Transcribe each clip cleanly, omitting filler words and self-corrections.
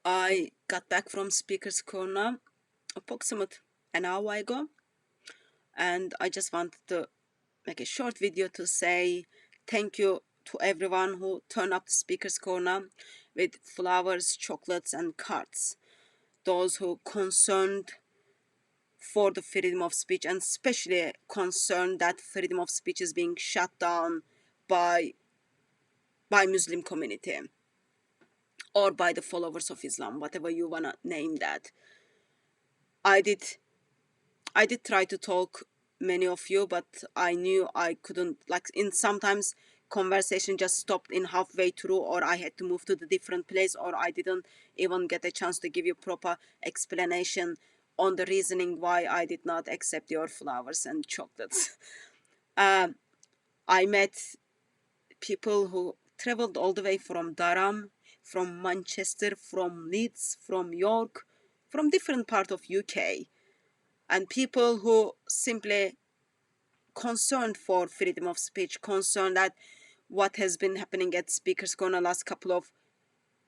I got back from Speaker's Corner approximate an hour ago, and I just wanted to make a short video to say thank you to everyone who turned up to Speaker's Corner with flowers, chocolates, and cards. Those who concerned for the freedom of speech, and especially concerned that freedom of speech is being shut down by Muslim community or by the followers of Islam, whatever you wanna name that. I did try to talk many of you, but I knew I couldn't, like, in sometimes conversation just stopped in halfway through, or I had to move to the different place, or I didn't even get a chance to give you proper explanation on the reasoning why I did not accept your flowers and chocolates. I met people who traveled all the way from Durham, from Manchester, from Leeds, from York, from different part of UK, and people who simply concerned for freedom of speech, concerned that what has been happening at Speaker's Corner last couple of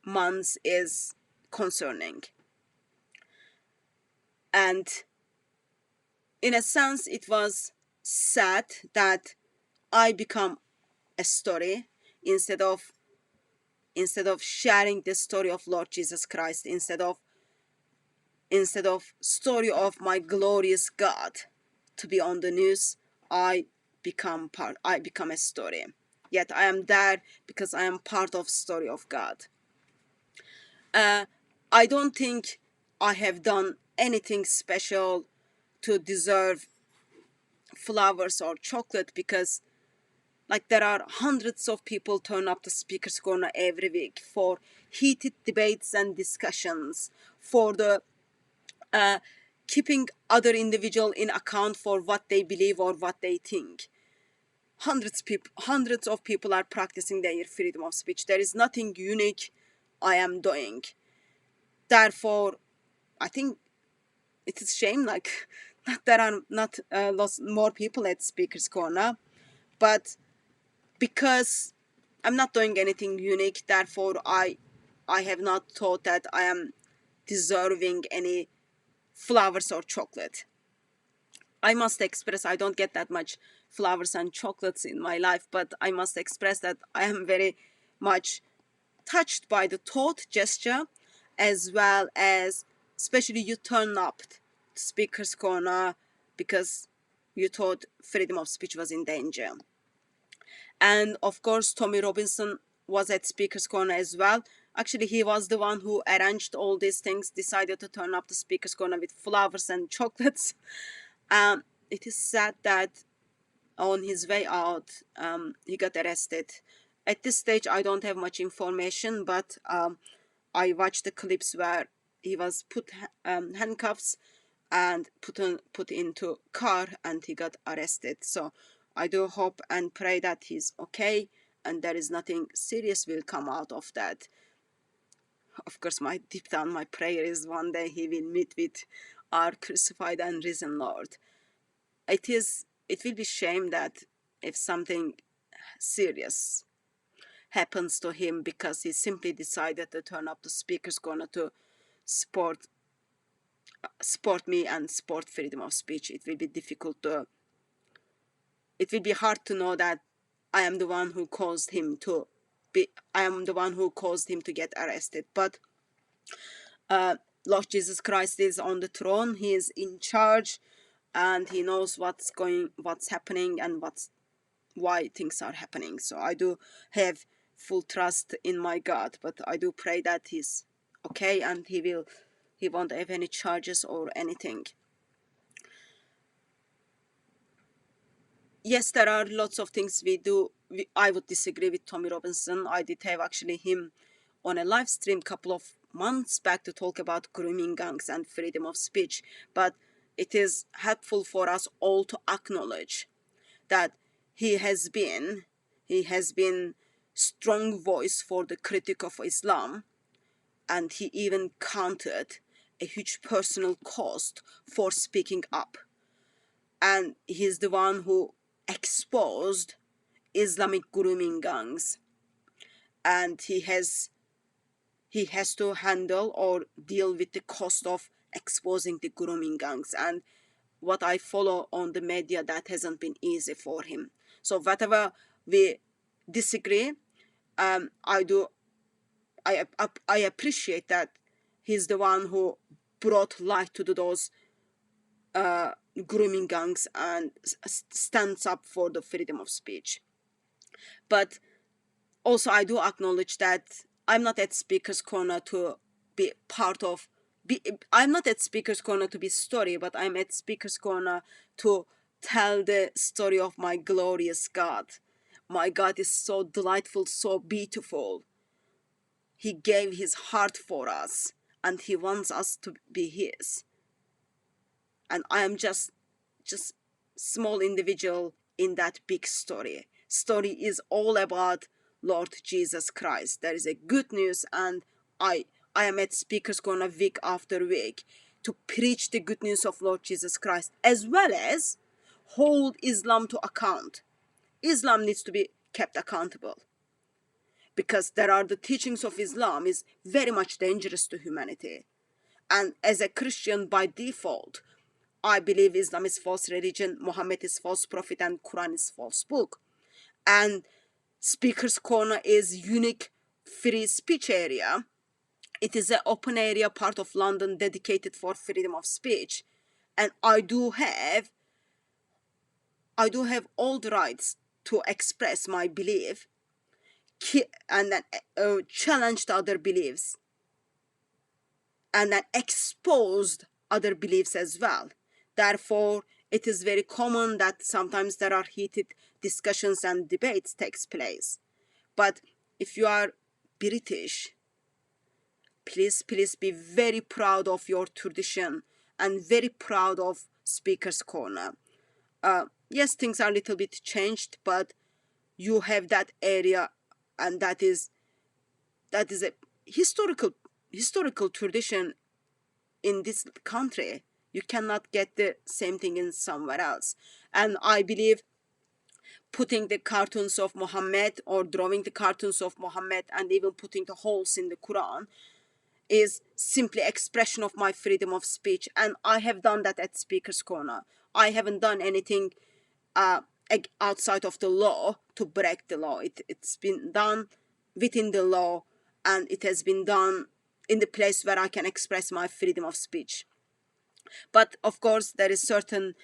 months is concerning. And in a sense, it was sad that I become a story instead of sharing the story of Lord Jesus Christ, instead of story of my glorious God to be on the news. I become a story. Yet I am there because I am part of story of God. I don't think I have done anything special to deserve flowers or chocolate, because like there are hundreds of people turn up to Speaker's Corner every week for heated debates and discussions, for the keeping other individual in account for what they believe or what they think. Hundreds of people are practicing their freedom of speech. There is nothing unique I am doing. Therefore, I think it is shame like that there are not lots more people at Speaker's Corner, but because I'm not doing anything unique, therefore I have not thought that I am deserving any flowers or chocolate. I must express I don't get that much flowers and chocolates in my life, but I must express that I am very much touched by the thought gesture, as well as especially you turn up to Speaker's Corner because you thought freedom of speech was in danger. And of course, Tommy Robinson was at Speaker's Corner as well. Actually, he was the one who arranged all these things, decided to turn up to Speaker's Corner with flowers and chocolates. It is sad that on his way out, he got arrested. At this stage, I don't have much information, but I watched the clips where he was put handcuffs and put into car, and he got arrested. So I do hope and pray that he's okay and there is nothing serious will come out of that. Of course, my deep down my prayer is one day he will meet with our crucified and risen Lord. It will be shame that if something serious happens to him because he simply decided to turn up to Speaker's Corner to support me and support freedom of speech. It will be hard to know that I am the one who caused him to get arrested. But Lord Jesus Christ is on the throne. He is in charge, and he knows what's happening and why things are happening. So I do have full trust in my God, but I do pray that he's okay and he won't have any charges or anything. Yes, there are lots of things I would disagree with Tommy Robinson. I did have actually him on a live stream couple of months back to talk about grooming gangs and freedom of speech. But it is helpful for us all to acknowledge that he has been strong voice for the critic of Islam, and he even counted a huge personal cost for speaking up. And he's the one who exposed Islamic grooming gangs, and he has he has to handle or deal with the cost of exposing the grooming gangs. And what I follow on the media, that hasn't been easy for him. So whatever we disagree, I appreciate that he's the one who brought light to those grooming gangs and stands up for the freedom of speech. But also I do acknowledge that I'm not at Speaker's Corner to be part of, I'm not at Speaker's Corner to be story, but I'm at Speaker's Corner to tell the story of my glorious God. My God is so delightful, so beautiful. He gave his heart for us, and he wants us to be his. And I am just small individual in that big story. Story is all about Lord Jesus Christ. There is a good news, and I am at Speaker's Corner week after week to preach the good news of Lord Jesus Christ, as well as hold Islam to account. Islam needs to be kept accountable, because there are the teachings of Islam is very much dangerous to humanity. And as a Christian by default, I believe Islam is false religion, Muhammad is false prophet, and Quran is false book. And Speaker's Corner is unique free speech area. It is an open area, part of London, dedicated for freedom of speech. And I do have all the rights to express my belief and then challenge the other beliefs, and then exposed other beliefs as well. Therefore, it is very common that sometimes there are heated discussions and debates takes place. But if you are British, please be very proud of your tradition and very proud of Speaker's Corner. Yes, things are a little bit changed, but you have that area, and that is a historical tradition in this country. You cannot get the same thing in somewhere else. And I believe putting the cartoons of Muhammad, or drawing the cartoons of Muhammad, and even putting the holes in the Quran is simply expression of my freedom of speech. And I have done that at Speaker's Corner. I haven't done anything outside of the law to break the law. It's been done within the law, and it has been done in the place where I can express my freedom of speech. But of course, there is certain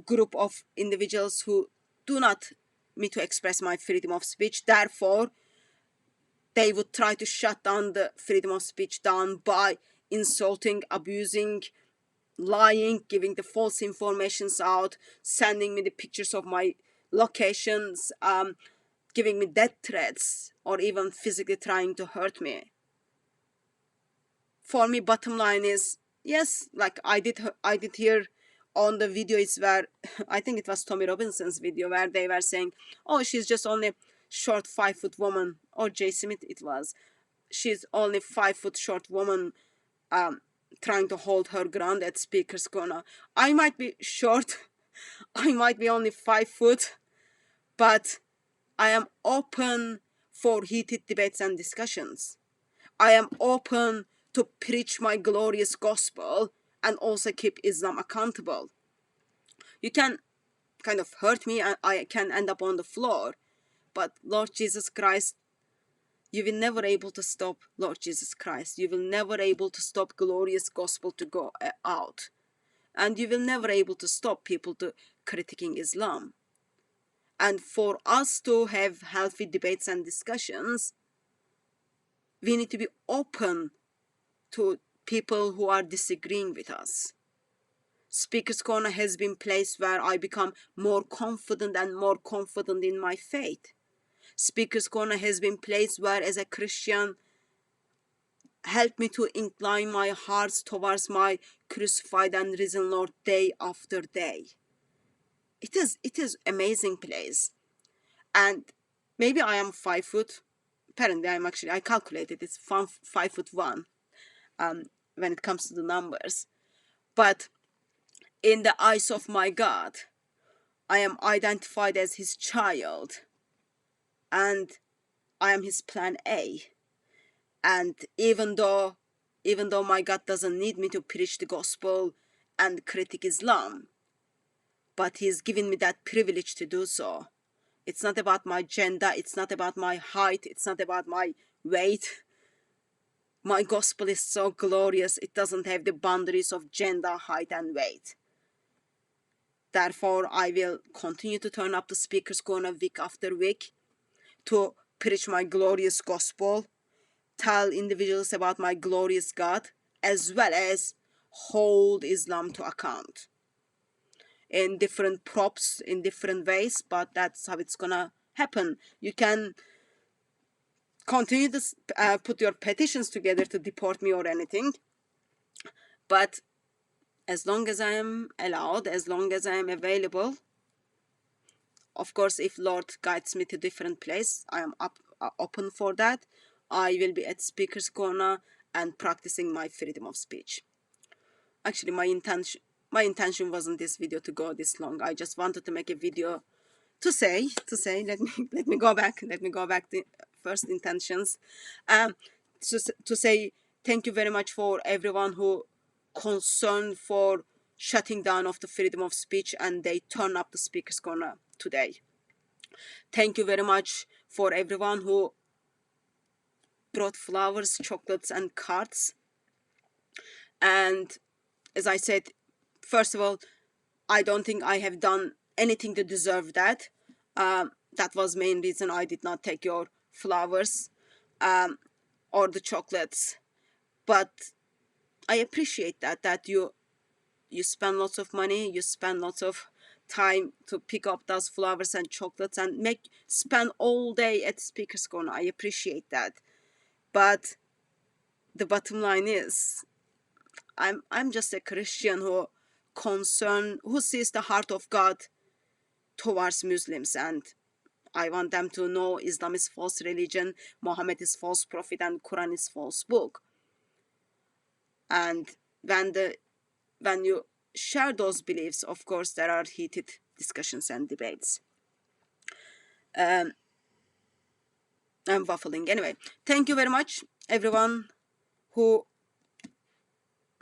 group of individuals who do not me to express my freedom of speech. Therefore, they would try to shut down the freedom of speech down by insulting, abusing, lying, giving the false informations out, sending me the pictures of my locations, giving me death threats, or even physically trying to hurt me. For me, bottom line is, yes, like I did hear on the videos where I think it was Tommy Robinson's video, where they were saying, oh, she's just only short 5-foot woman, or Jay Smith it was, she's only 5-foot short woman trying to hold her ground at Speaker's Corner. I might be short, I might be only 5 foot, but I am open for heated debates and discussions. I am open to preach my glorious gospel and also keep Islam accountable. You can kind of hurt me and I can end up on the floor, but Lord Jesus Christ, you will never able to stop Lord Jesus Christ. You will never able to stop glorious gospel to go out. And you will never able to stop people to critiquing Islam. And for us to have healthy debates and discussions, we need to be open to people who are disagreeing with us. Speaker's Corner has been a place where I become more confident and more confident in my faith. Speaker's Corner has been a place where, as a Christian, helped me to incline my heart towards my crucified and risen Lord day after day. It is amazing place. And maybe I am 5 foot. Apparently I calculated it's 5'1" when it comes to the numbers. But in the eyes of my God, I am identified as his child, and I am his plan A. And even though my God doesn't need me to preach the gospel and critique Islam, but he's given me that privilege to do so. It's not about my gender, it's not about my height, it's not about my weight. My gospel is so glorious, it doesn't have the boundaries of gender, height, and weight. Therefore, I will continue to turn up the speaker's corner week after week to preach my glorious gospel, tell individuals about my glorious God, as well as hold Islam to account in different props, in different ways, but that's how it's gonna happen. You can continue to put your petitions together to deport me or anything, but as long as I am allowed, as long as I am available, of course, if Lord guides me to different place, I am open for that. I will be at Speaker's Corner and practicing my freedom of speech. Actually, my intention wasn't this video to go this long. I just wanted to make a video to say let me go back to first intentions, to say thank you very much for everyone who concerned for shutting down of the freedom of speech and they turn up the Speaker's Corner today. Thank you very much for everyone who brought flowers, chocolates, and cards. And as I said, first of all, I don't think I have done anything to deserve that. That was main reason I did not take your flowers or the chocolates. But I appreciate that you spend lots of money, you spend lots of time to pick up those flowers and chocolates and spend all day at Speaker's Corner. I appreciate that. But the bottom line is, I'm just a Christian who sees the heart of God towards Muslims, and I want them to know Islam is false religion, Muhammad is false prophet, and Quran is false book. And when you share those beliefs, of course there are heated discussions and debates. I'm waffling. Anyway, thank you very much everyone who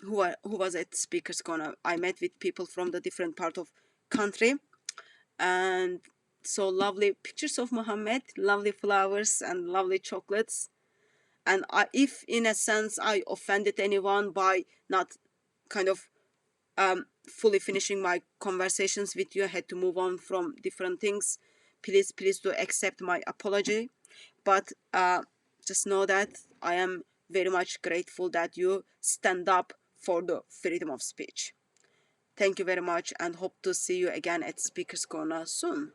was at Speaker's Corner. I met with people from the different part of country, and so lovely pictures of Muhammad, lovely flowers, and lovely chocolates. And if in a sense I offended anyone by not kind of fully finishing my conversations with you, I had to move on from different things, please do accept my apology. But just know that I am very much grateful that you stand up for the freedom of speech. Thank you very much, and hope to see you again at Speaker's Corner soon.